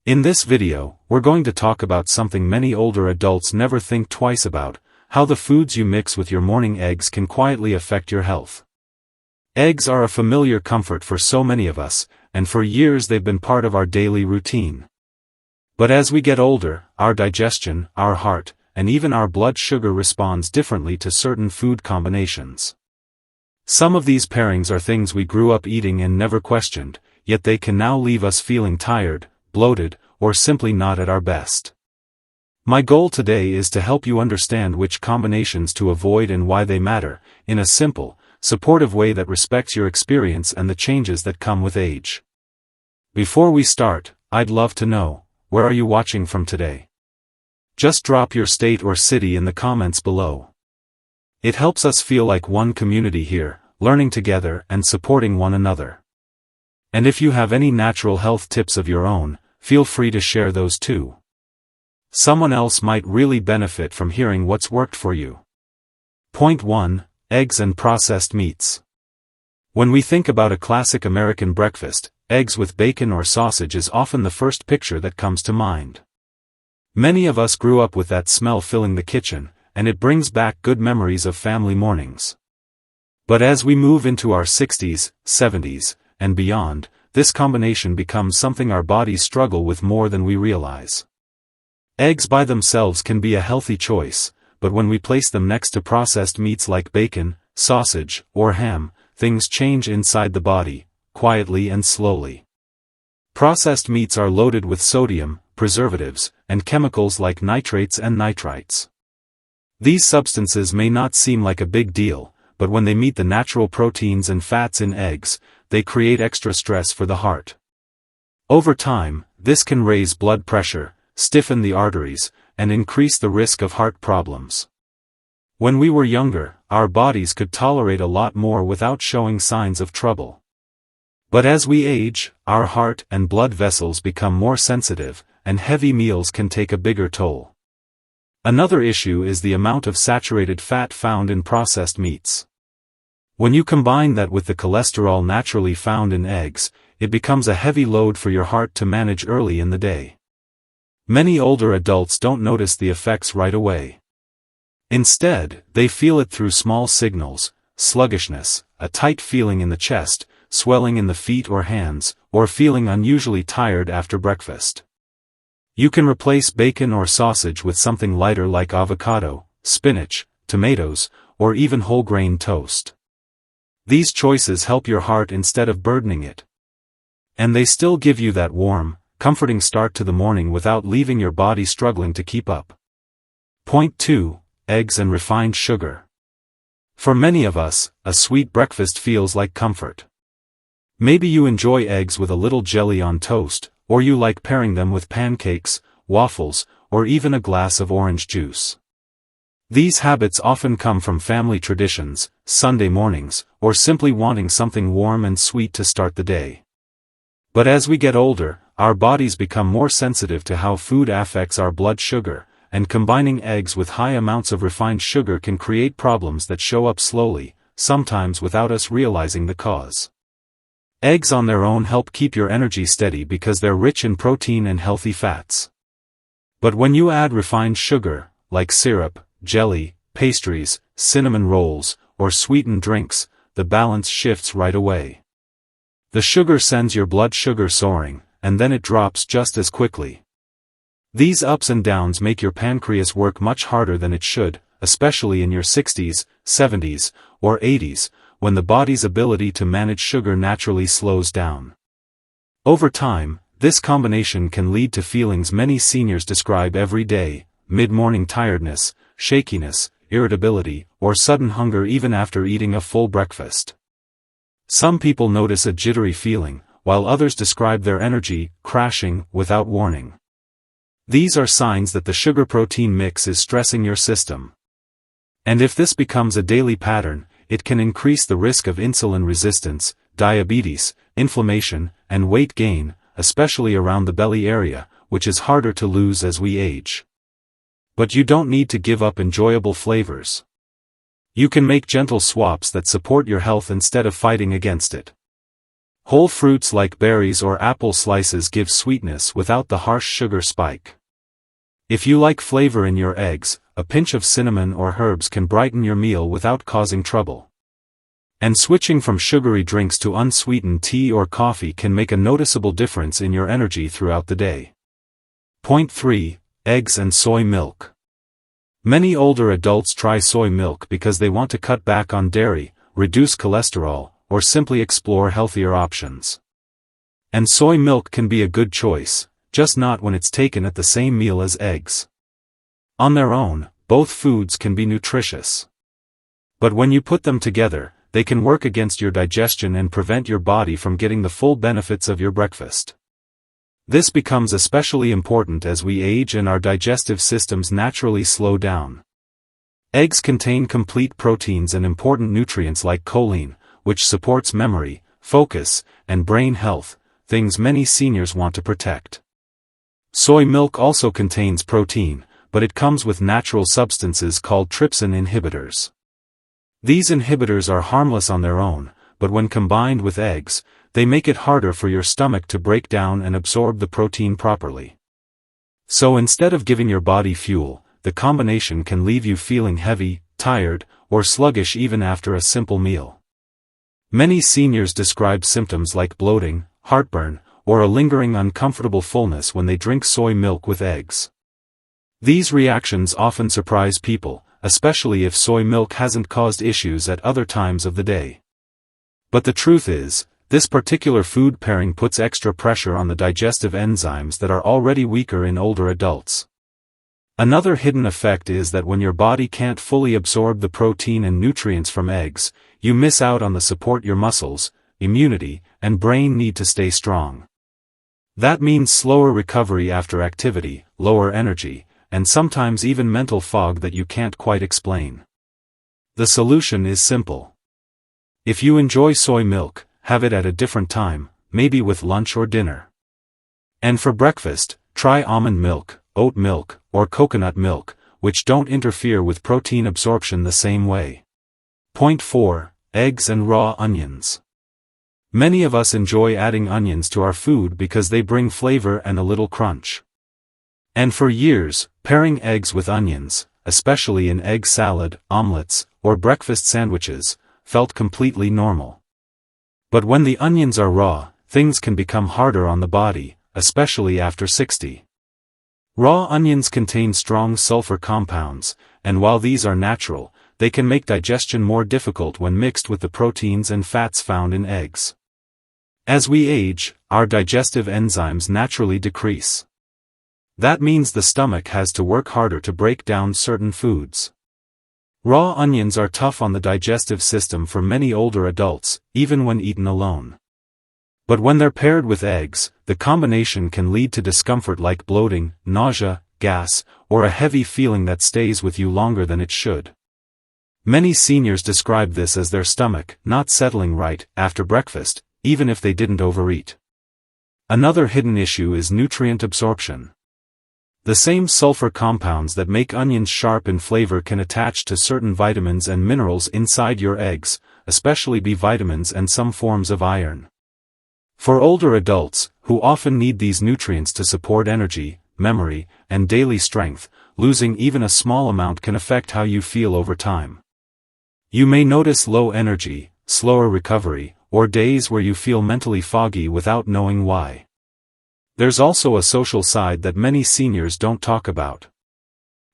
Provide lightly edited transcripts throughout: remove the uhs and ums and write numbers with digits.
In this video, we're going to talk about something many older adults never think twice about: how the foods you mix with your morning eggs can quietly affect your health. Eggs are a familiar comfort for so many of us, and for years they've been part of our daily routine. But as we get older, our digestion, our heart, and even our blood sugar responds differently to certain food combinations. Some of these pairings are things we grew up eating and never questioned, yet they can now leave us feeling tired, bloated, or simply not at our best. My goal today is to help you understand which combinations to avoid and why they matter, in a simple, supportive way that respects your experience and the changes that come with age. Before we start, I'd love to know, where are you watching from today? Just drop your state or city in the comments below. It helps us feel like one community here, learning together and supporting one another. And if you have any natural health tips of your own, feel free to share those too. Someone else might really benefit from hearing what's worked for you. Point 1. Eggs and processed meats. When we think about a classic American breakfast, eggs with bacon or sausage is often the first picture that comes to mind. Many of us grew up with that smell filling the kitchen, and it brings back good memories of family mornings. But as we move into our 60s, 70s, and beyond, this combination becomes something our bodies struggle with more than we realize. Eggs by themselves can be a healthy choice, but when we place them next to processed meats like bacon, sausage, or ham, things change inside the body, quietly and slowly. Processed meats are loaded with sodium, preservatives, and chemicals like nitrates and nitrites. These substances may not seem like a big deal, but when they meet the natural proteins and fats in eggs, they create extra stress for the heart. Over time, this can raise blood pressure, stiffen the arteries, and increase the risk of heart problems. When we were younger, our bodies could tolerate a lot more without showing signs of trouble. But as we age, our heart and blood vessels become more sensitive, and heavy meals can take a bigger toll. Another issue is the amount of saturated fat found in processed meats. When you combine that with the cholesterol naturally found in eggs, it becomes a heavy load for your heart to manage early in the day. Many older adults don't notice the effects right away. Instead, they feel it through small signals: sluggishness, a tight feeling in the chest, swelling in the feet or hands, or feeling unusually tired after breakfast. You can replace bacon or sausage with something lighter like avocado, spinach, tomatoes, or even whole grain toast. These choices help your heart instead of burdening it. And they still give you that warm, comforting start to the morning without leaving your body struggling to keep up. Point 2. Eggs and refined sugar. For many of us, a sweet breakfast feels like comfort. Maybe you enjoy eggs with a little jelly on toast, or you like pairing them with pancakes, waffles, or even a glass of orange juice. These habits often come from family traditions, Sunday mornings, or simply wanting something warm and sweet to start the day. But as we get older, our bodies become more sensitive to how food affects our blood sugar, and combining eggs with high amounts of refined sugar can create problems that show up slowly, sometimes without us realizing the cause. Eggs on their own help keep your energy steady because they're rich in protein and healthy fats. But when you add refined sugar, like syrup, jelly, pastries, cinnamon rolls, or sweetened drinks, the balance shifts right away. The sugar sends your blood sugar soaring, and then it drops just as quickly. These ups and downs make your pancreas work much harder than it should, especially in your 60s, 70s, or 80s, when the body's ability to manage sugar naturally slows down. Over time, this combination can lead to feelings many seniors describe every day: mid-morning tiredness, shakiness, irritability, or sudden hunger even after eating a full breakfast. Some people notice a jittery feeling, while others describe their energy crashing without warning. These are signs that the sugar-protein mix is stressing your system. And if this becomes a daily pattern, it can increase the risk of insulin resistance, diabetes, inflammation, and weight gain, especially around the belly area, which is harder to lose as we age. But you don't need to give up enjoyable flavors. You can make gentle swaps that support your health instead of fighting against it. Whole fruits like berries or apple slices give sweetness without the harsh sugar spike. If you like flavor in your eggs, a pinch of cinnamon or herbs can brighten your meal without causing trouble. And switching from sugary drinks to unsweetened tea or coffee can make a noticeable difference in your energy throughout the day. Point 3. Eggs and soy milk. Many older adults try soy milk because they want to cut back on dairy, reduce cholesterol, or simply explore healthier options. And soy milk can be a good choice, just not when it's taken at the same meal as eggs. On their own, both foods can be nutritious. But when you put them together, they can work against your digestion and prevent your body from getting the full benefits of your breakfast. This becomes especially important as we age and our digestive systems naturally slow down. Eggs contain complete proteins and important nutrients like choline, which supports memory, focus, and brain health, things many seniors want to protect. Soy milk also contains protein, but it comes with natural substances called trypsin inhibitors. These inhibitors are harmless on their own, but when combined with eggs, they make it harder for your stomach to break down and absorb the protein properly. So instead of giving your body fuel, the combination can leave you feeling heavy, tired, or sluggish even after a simple meal. Many seniors describe symptoms like bloating, heartburn, or a lingering uncomfortable fullness when they drink soy milk with eggs. These reactions often surprise people, especially if soy milk hasn't caused issues at other times of the day. But the truth is, this particular food pairing puts extra pressure on the digestive enzymes that are already weaker in older adults. Another hidden effect is that when your body can't fully absorb the protein and nutrients from eggs, you miss out on the support your muscles, immunity, and brain need to stay strong. That means slower recovery after activity, lower energy, and sometimes even mental fog that you can't quite explain. The solution is simple. If you enjoy soy milk, have it at a different time, maybe with lunch or dinner. And for breakfast, try almond milk, oat milk, or coconut milk, which don't interfere with protein absorption the same way. Point 4. Eggs and raw onions. Many of us enjoy adding onions to our food because they bring flavor and a little crunch. And for years, pairing eggs with onions, especially in egg salad, omelets, or breakfast sandwiches, felt completely normal. But when the onions are raw, things can become harder on the body, especially after 60. Raw onions contain strong sulfur compounds, and while these are natural, they can make digestion more difficult when mixed with the proteins and fats found in eggs. As we age, our digestive enzymes naturally decrease. That means the stomach has to work harder to break down certain foods. Raw onions are tough on the digestive system for many older adults, even when eaten alone. But when they're paired with eggs, the combination can lead to discomfort like bloating, nausea, gas, or a heavy feeling that stays with you longer than it should. Many seniors describe this as their stomach not settling right after breakfast, even if they didn't overeat. Another hidden issue is nutrient absorption. The same sulfur compounds that make onions sharp in flavor can attach to certain vitamins and minerals inside your eggs, especially B vitamins and some forms of iron. For older adults, who often need these nutrients to support energy, memory, and daily strength, losing even a small amount can affect how you feel over time. You may notice low energy, slower recovery, or days where you feel mentally foggy without knowing why. There's also a social side that many seniors don't talk about.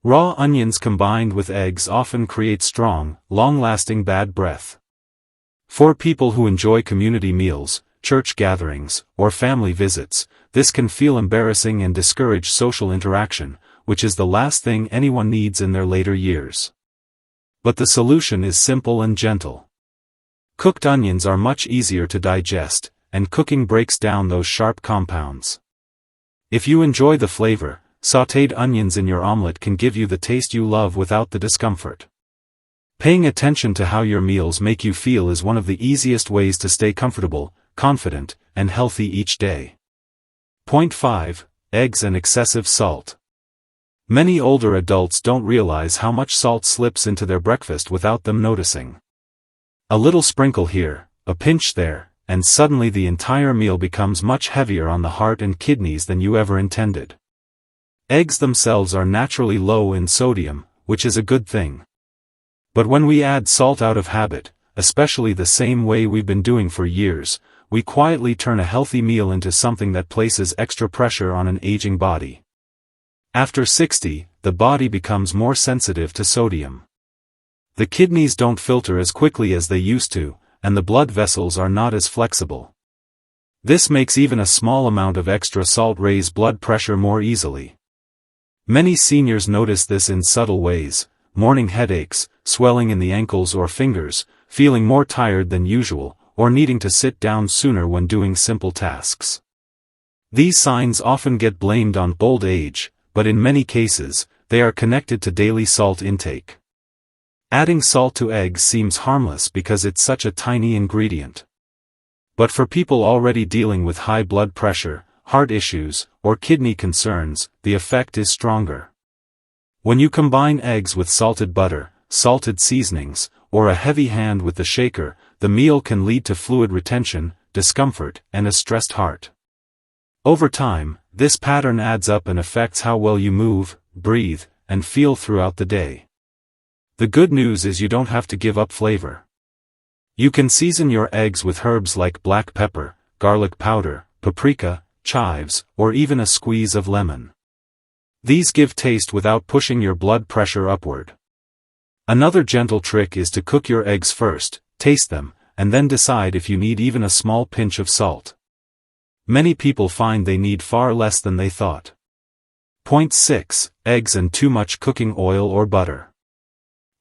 Raw onions combined with eggs often create strong, long-lasting bad breath. For people who enjoy community meals, church gatherings, or family visits, this can feel embarrassing and discourage social interaction, which is the last thing anyone needs in their later years. But the solution is simple and gentle. Cooked onions are much easier to digest, and cooking breaks down those sharp compounds. If you enjoy the flavor, sautéed onions in your omelette can give you the taste you love without the discomfort. Paying attention to how your meals make you feel is one of the easiest ways to stay comfortable, confident, and healthy each day. Point 5. Eggs and excessive salt. Many older adults don't realize how much salt slips into their breakfast without them noticing. A little sprinkle here, a pinch there, and suddenly the entire meal becomes much heavier on the heart and kidneys than you ever intended. Eggs themselves are naturally low in sodium, which is a good thing. But when we add salt out of habit, especially the same way we've been doing for years, we quietly turn a healthy meal into something that places extra pressure on an aging body. After 60, the body becomes more sensitive to sodium. The kidneys don't filter as quickly as they used to, and the blood vessels are not as flexible. This makes even a small amount of extra salt raise blood pressure more easily. Many seniors notice this in subtle ways: morning headaches, swelling in the ankles or fingers, feeling more tired than usual, or needing to sit down sooner when doing simple tasks. These signs often get blamed on old age, but in many cases, they are connected to daily salt intake. Adding salt to eggs seems harmless because it's such a tiny ingredient. But for people already dealing with high blood pressure, heart issues, or kidney concerns, the effect is stronger. When you combine eggs with salted butter, salted seasonings, or a heavy hand with the shaker, the meal can lead to fluid retention, discomfort, and a stressed heart. Over time, this pattern adds up and affects how well you move, breathe, and feel throughout the day. The good news is you don't have to give up flavor. You can season your eggs with herbs like black pepper, garlic powder, paprika, chives, or even a squeeze of lemon. These give taste without pushing your blood pressure upward. Another gentle trick is to cook your eggs first, taste them, and then decide if you need even a small pinch of salt. Many people find they need far less than they thought. Point 6. Eggs and too much cooking oil or butter.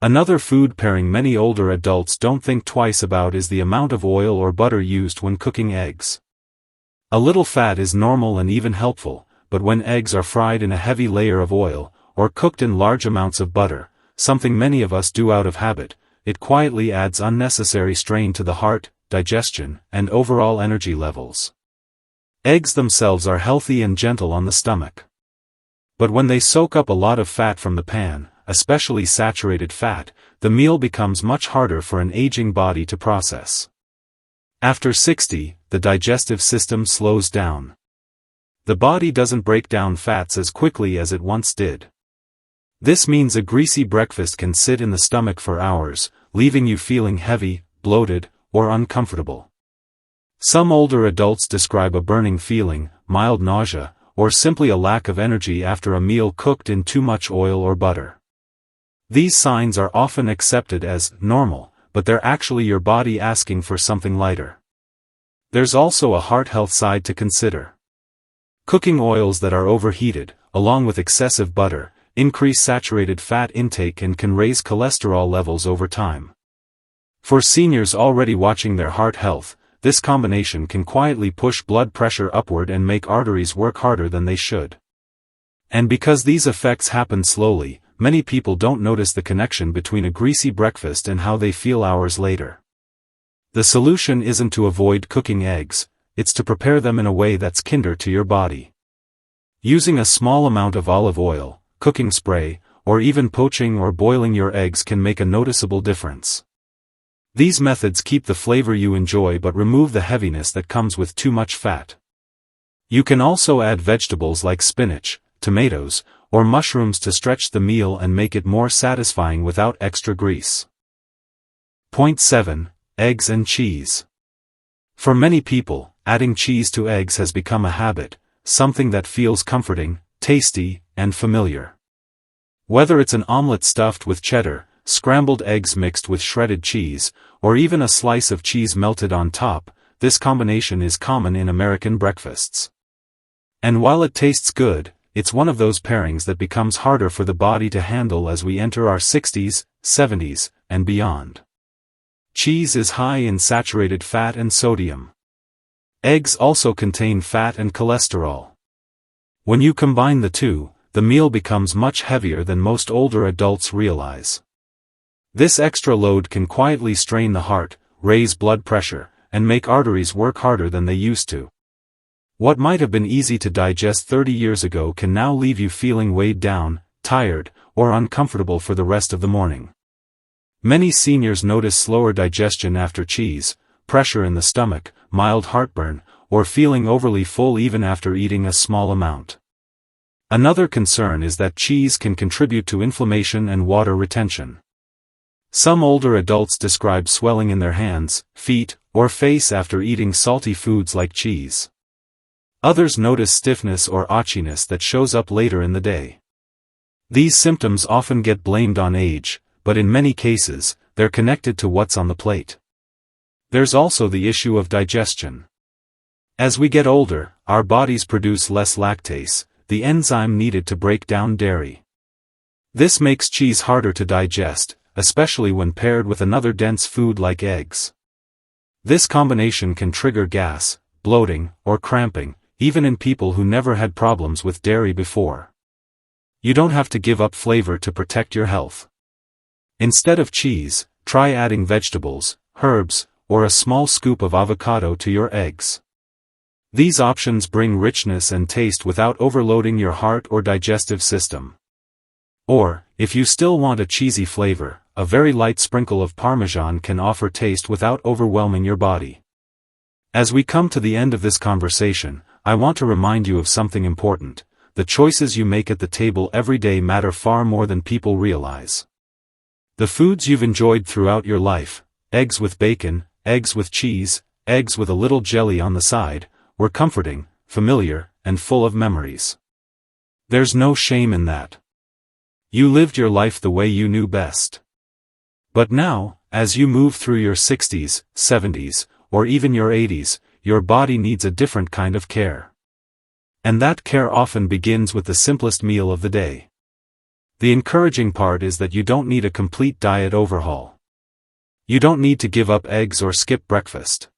Another food pairing many older adults don't think twice about is the amount of oil or butter used when cooking eggs. A little fat is normal and even helpful, but when eggs are fried in a heavy layer of oil, or cooked in large amounts of butter, something many of us do out of habit, it quietly adds unnecessary strain to the heart, digestion, and overall energy levels. Eggs themselves are healthy and gentle on the stomach. But when they soak up a lot of fat from the pan, especially saturated fat, the meal becomes much harder for an aging body to process. After 60, the digestive system slows down. The body doesn't break down fats as quickly as it once did. This means a greasy breakfast can sit in the stomach for hours, leaving you feeling heavy, bloated, or uncomfortable. Some older adults describe a burning feeling, mild nausea, or simply a lack of energy after a meal cooked in too much oil or butter. These signs are often accepted as normal, but they're actually your body asking for something lighter. There's also a heart health side to consider. Cooking oils that are overheated, along with excessive butter, increase saturated fat intake and can raise cholesterol levels over time. For seniors already watching their heart health, this combination can quietly push blood pressure upward and make arteries work harder than they should. And because these effects happen slowly, many people don't notice the connection between a greasy breakfast and how they feel hours later. The solution isn't to avoid cooking eggs, it's to prepare them in a way that's kinder to your body. Using a small amount of olive oil, cooking spray, or even poaching or boiling your eggs can make a noticeable difference. These methods keep the flavor you enjoy but remove the heaviness that comes with too much fat. You can also add vegetables like spinach, tomatoes, or mushrooms to stretch the meal and make it more satisfying without extra grease. Point 7. Eggs and cheese. For many people, adding cheese to eggs has become a habit, something that feels comforting, tasty, and familiar. Whether it's an omelet stuffed with cheddar, scrambled eggs mixed with shredded cheese, or even a slice of cheese melted on top, this combination is common in American breakfasts. And while it tastes good, it's one of those pairings that becomes harder for the body to handle as we enter our 60s, 70s, and beyond. Cheese is high in saturated fat and sodium. Eggs also contain fat and cholesterol. When you combine the two, the meal becomes much heavier than most older adults realize. This extra load can quietly strain the heart, raise blood pressure, and make arteries work harder than they used to. What might have been easy to digest 30 years ago can now leave you feeling weighed down, tired, or uncomfortable for the rest of the morning. Many seniors notice slower digestion after cheese, pressure in the stomach, mild heartburn, or feeling overly full even after eating a small amount. Another concern is that cheese can contribute to inflammation and water retention. Some older adults describe swelling in their hands, feet, or face after eating salty foods like cheese. Others notice stiffness or itchiness that shows up later in the day. These symptoms often get blamed on age, but in many cases, they're connected to what's on the plate. There's also the issue of digestion. As we get older, our bodies produce less lactase, the enzyme needed to break down dairy. This makes cheese harder to digest, especially when paired with another dense food like eggs. This combination can trigger gas, bloating, or cramping, even in people who never had problems with dairy before. You don't have to give up flavor to protect your health. Instead of cheese, try adding vegetables, herbs, or a small scoop of avocado to your eggs. These options bring richness and taste without overloading your heart or digestive system. Or, if you still want a cheesy flavor, a very light sprinkle of Parmesan can offer taste without overwhelming your body. As we come to the end of this conversation, I want to remind you of something important. The choices you make at the table every day matter far more than people realize. The foods you've enjoyed throughout your life, eggs with bacon, eggs with cheese, eggs with a little jelly on the side, were comforting, familiar, and full of memories. There's no shame in that. You lived your life the way you knew best. But now, as you move through your 60s, 70s, or even your 80s, your body needs a different kind of care. And that care often begins with the simplest meal of the day. The encouraging part is that you don't need a complete diet overhaul. You don't need to give up eggs or skip breakfast.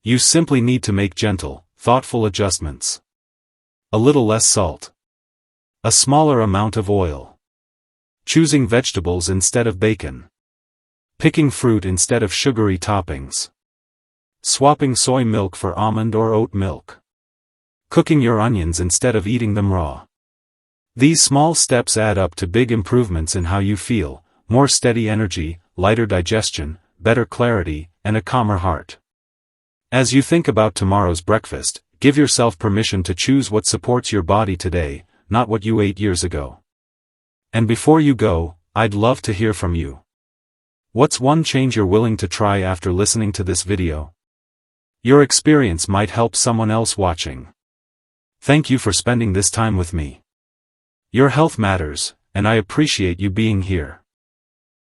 You simply need to make gentle, thoughtful adjustments. A little less salt. A smaller amount of oil. Choosing vegetables instead of bacon. Picking fruit instead of sugary toppings. Swapping soy milk for almond or oat milk. Cooking your onions instead of eating them raw. These small steps add up to big improvements in how you feel, more steady energy, lighter digestion, better clarity, and a calmer heart. As you think about tomorrow's breakfast, give yourself permission to choose what supports your body today, not what you ate years ago. And before you go, I'd love to hear from you. What's one change you're willing to try after listening to this video? Your experience might help someone else watching. Thank you for spending this time with me. Your health matters, and I appreciate you being here.